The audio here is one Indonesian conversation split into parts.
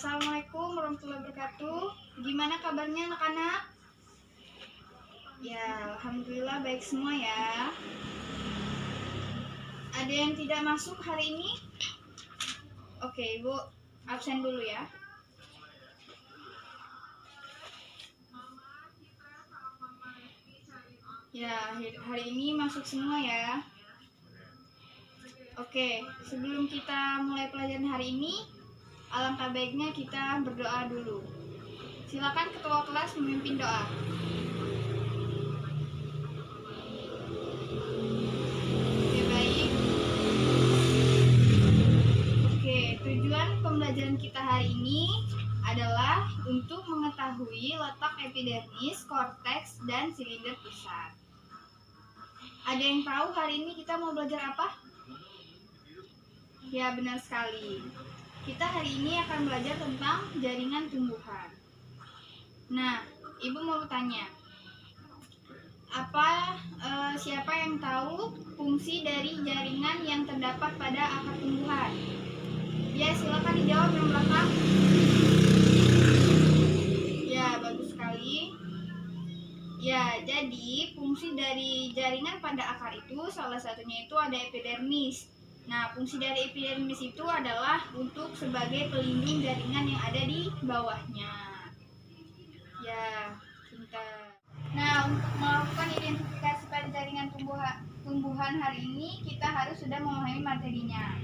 Assalamualaikum warahmatullahi wabarakatuh. Gimana kabarnya anak-anak? Ya, alhamdulillah baik semua ya. Ada yang tidak masuk hari ini? Oke, Ibu absen dulu ya. Ya, hari ini masuk semua ya. Oke, sebelum kita mulai pelajaran hari ini, alangkah baiknya kita berdoa dulu. Silakan ketua kelas memimpin doa. Oke, baik. Oke, tujuan pembelajaran kita hari ini adalah untuk mengetahui letak epidermis, korteks, dan silinder pusat. Ada yang tahu hari ini kita mau belajar apa? Ya, benar sekali. Kita hari ini akan belajar tentang jaringan tumbuhan. Nah, Ibu mau tanya, siapa yang tahu fungsi dari jaringan yang terdapat pada akar tumbuhan? Ya, silakan dijawab yang belakang. Ya, bagus sekali. Ya, jadi fungsi dari jaringan pada akar itu salah satunya itu ada epidermis. Nah, fungsi dari epidermis itu adalah untuk sebagai pelindung jaringan yang ada di bawahnya. Ya, pintar. Nah, untuk melakukan identifikasi pada jaringan tumbuhan hari ini, kita harus sudah memahami materinya.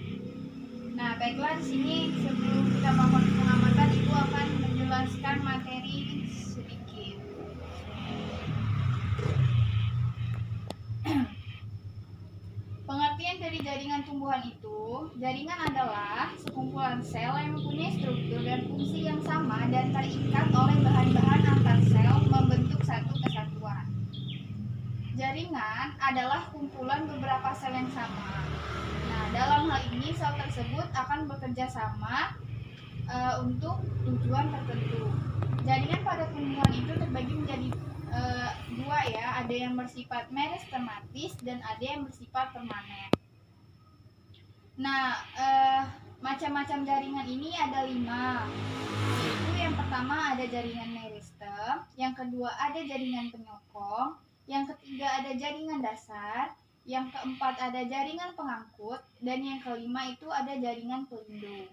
Nah, baiklah, di sini sebelum kita melakukan pengamatan, Ibu akan menjelaskan materi sedikit. Pengertian dari jaringan tumbuhan itu, jaringan adalah sekumpulan sel yang mempunyai struktur dan fungsi yang sama dan terikat oleh bahan-bahan antar sel membentuk satu kesatuan. Jaringan adalah kumpulan beberapa sel yang sama. Nah, dalam hal ini sel tersebut akan bekerja sama untuk tujuan tertentu. Jaringan pada tumbuhan itu terbagi menjadi dua ya, ada yang bersifat meristematis dan ada yang bersifat permanen. Nah, macam-macam jaringan ini ada 5. Yaitu yang pertama ada jaringan meristem, yang kedua ada jaringan penyokong, yang ketiga ada jaringan dasar, yang keempat ada jaringan pengangkut, dan yang kelima itu ada jaringan pelindung.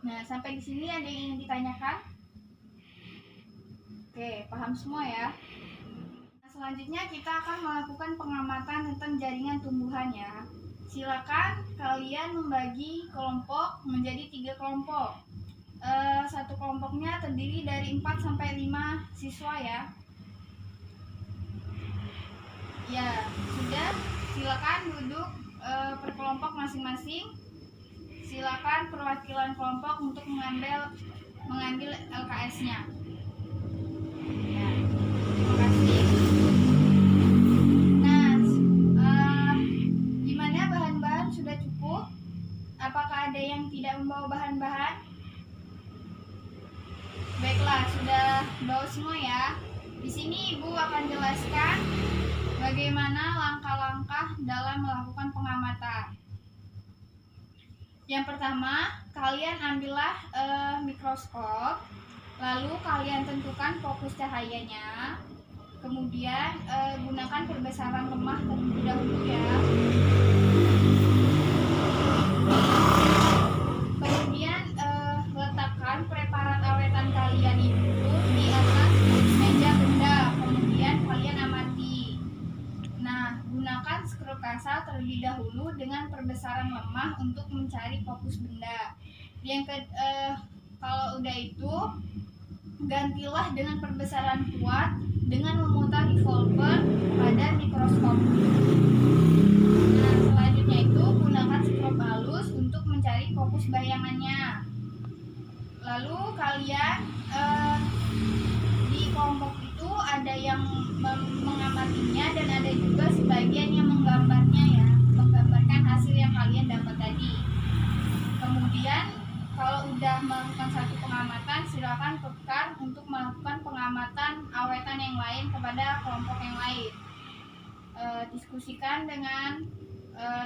Nah, sampai di sini ada yang ingin ditanyakan? Oke, paham semua ya. Nah, selanjutnya kita akan melakukan pengamatan tentang jaringan tumbuhan ya. Silakan kalian membagi kelompok menjadi 3 kelompok. Satu kelompoknya terdiri dari 4 sampai 5 siswa ya. Ya, sudah. Silakan duduk per kelompok masing-masing. Silakan perwakilan kelompok untuk mengambil LKS-nya. Ya, terima kasih. Nah, gimana bahan-bahan sudah cukup? Apakah ada yang tidak membawa bahan-bahan? Baiklah, sudah bawa semua ya. Di sini Ibu akan jelaskan bagaimana langkah-langkah dalam melakukan pengamatan. Yang pertama, kalian ambillah mikroskop. Lalu kalian tentukan fokus cahayanya. Kemudian gunakan perbesaran lemah terlebih dahulu ya. Kemudian letakkan preparat awetan kalian itu di atas meja benda. Kemudian kalian amati. Nah, gunakan skrup kasar terlebih dahulu dengan perbesaran lemah untuk mencari fokus benda. Kalau udah itu, gantilah dengan perbesaran kuat dengan memutar revolver pada mikroskop. Nah, selanjutnya itu gunakan skrup halus untuk mencari fokus bayangannya. Lalu kalian di kelompok itu ada yang mengamatinya dan ada juga sebagian yang menggambarnya ya, menggambarkan hasil yang kalian dapat tadi. Kemudian kalau udah melakukan satu pengamatan, silakan tukar untuk melakukan pengamatan awetan yang lain kepada kelompok yang lain.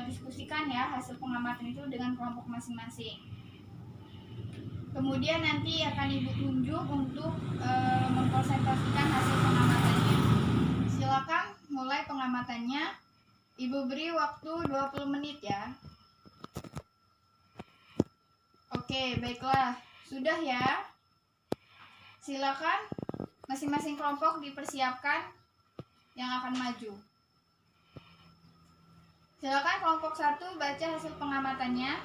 Diskusikan ya hasil pengamatan itu dengan kelompok masing-masing. Kemudian nanti akan Ibu tunjuk untuk mempresentasikan hasil pengamatannya. Silakan mulai pengamatannya. Ibu beri waktu 20 menit ya. Oke, baiklah. Sudah ya. Silakan masing-masing kelompok dipersiapkan yang akan maju. Silakan kelompok 1 baca hasil pengamatannya.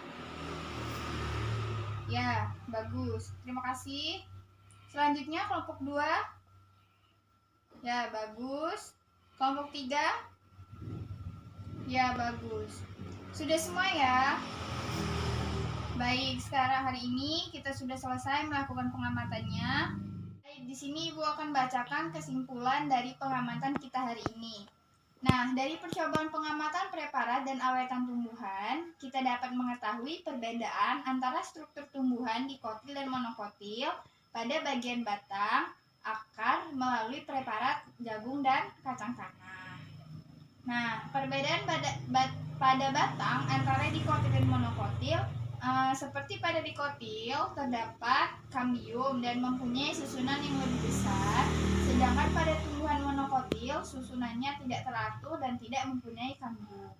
Ya, bagus. Terima kasih. Selanjutnya kelompok 2. Ya, bagus. Kelompok 3. Ya, bagus. Sudah semua ya? Baik, sekarang hari ini kita sudah selesai melakukan pengamatannya. Di sini Ibu akan bacakan kesimpulan dari pengamatan kita hari ini. Nah, dari percobaan pengamatan preparat dan awetan tumbuhan, kita dapat mengetahui perbedaan antara struktur tumbuhan dikotil dan monokotil pada bagian batang, akar melalui preparat jagung dan kacang tanah. Nah, perbedaan pada batang antara dikotil dan monokotil seperti pada dikotil terdapat kambium dan mempunyai susunan yang lebih besar, sedangkan pada tumbuhan monokotil susunannya tidak teratur dan tidak mempunyai kambium.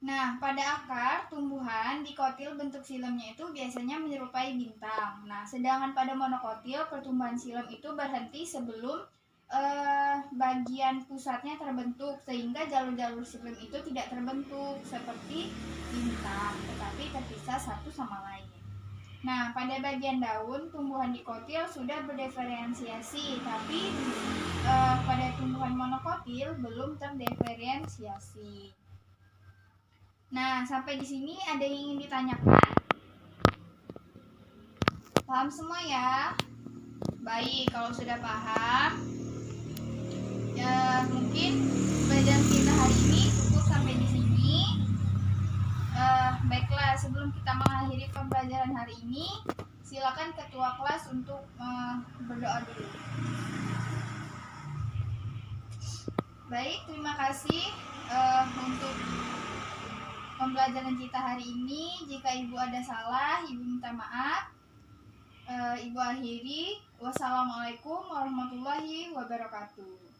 Nah, pada akar tumbuhan dikotil bentuk silemnya itu biasanya menyerupai bintang. Nah, sedangkan pada monokotil pertumbuhan silem itu berhenti sebelum bagian pusatnya terbentuk, sehingga jalur-jalur silem itu tidak terbentuk seperti bintang, tetapi terpisah satu sama lain. Nah, pada bagian daun tumbuhan dikotil sudah berdiferensiasi, tapi pada tumbuhan monokotil belum terdiferensiasi. Nah, sampai di sini ada yang ingin ditanyakan? Paham semua ya? Baik, kalau sudah paham, ya mungkin pelajaran kita hari ini cukup sampai di sini. Baiklah, sebelum kita mengakhiri pembelajaran hari ini, silakan ketua kelas untuk berdoa dulu. Baik, terima kasih untuk pembelajaran kita hari ini. Jika Ibu ada salah, Ibu minta maaf. Ibu akhiri. Wassalamualaikum warahmatullahi wabarakatuh.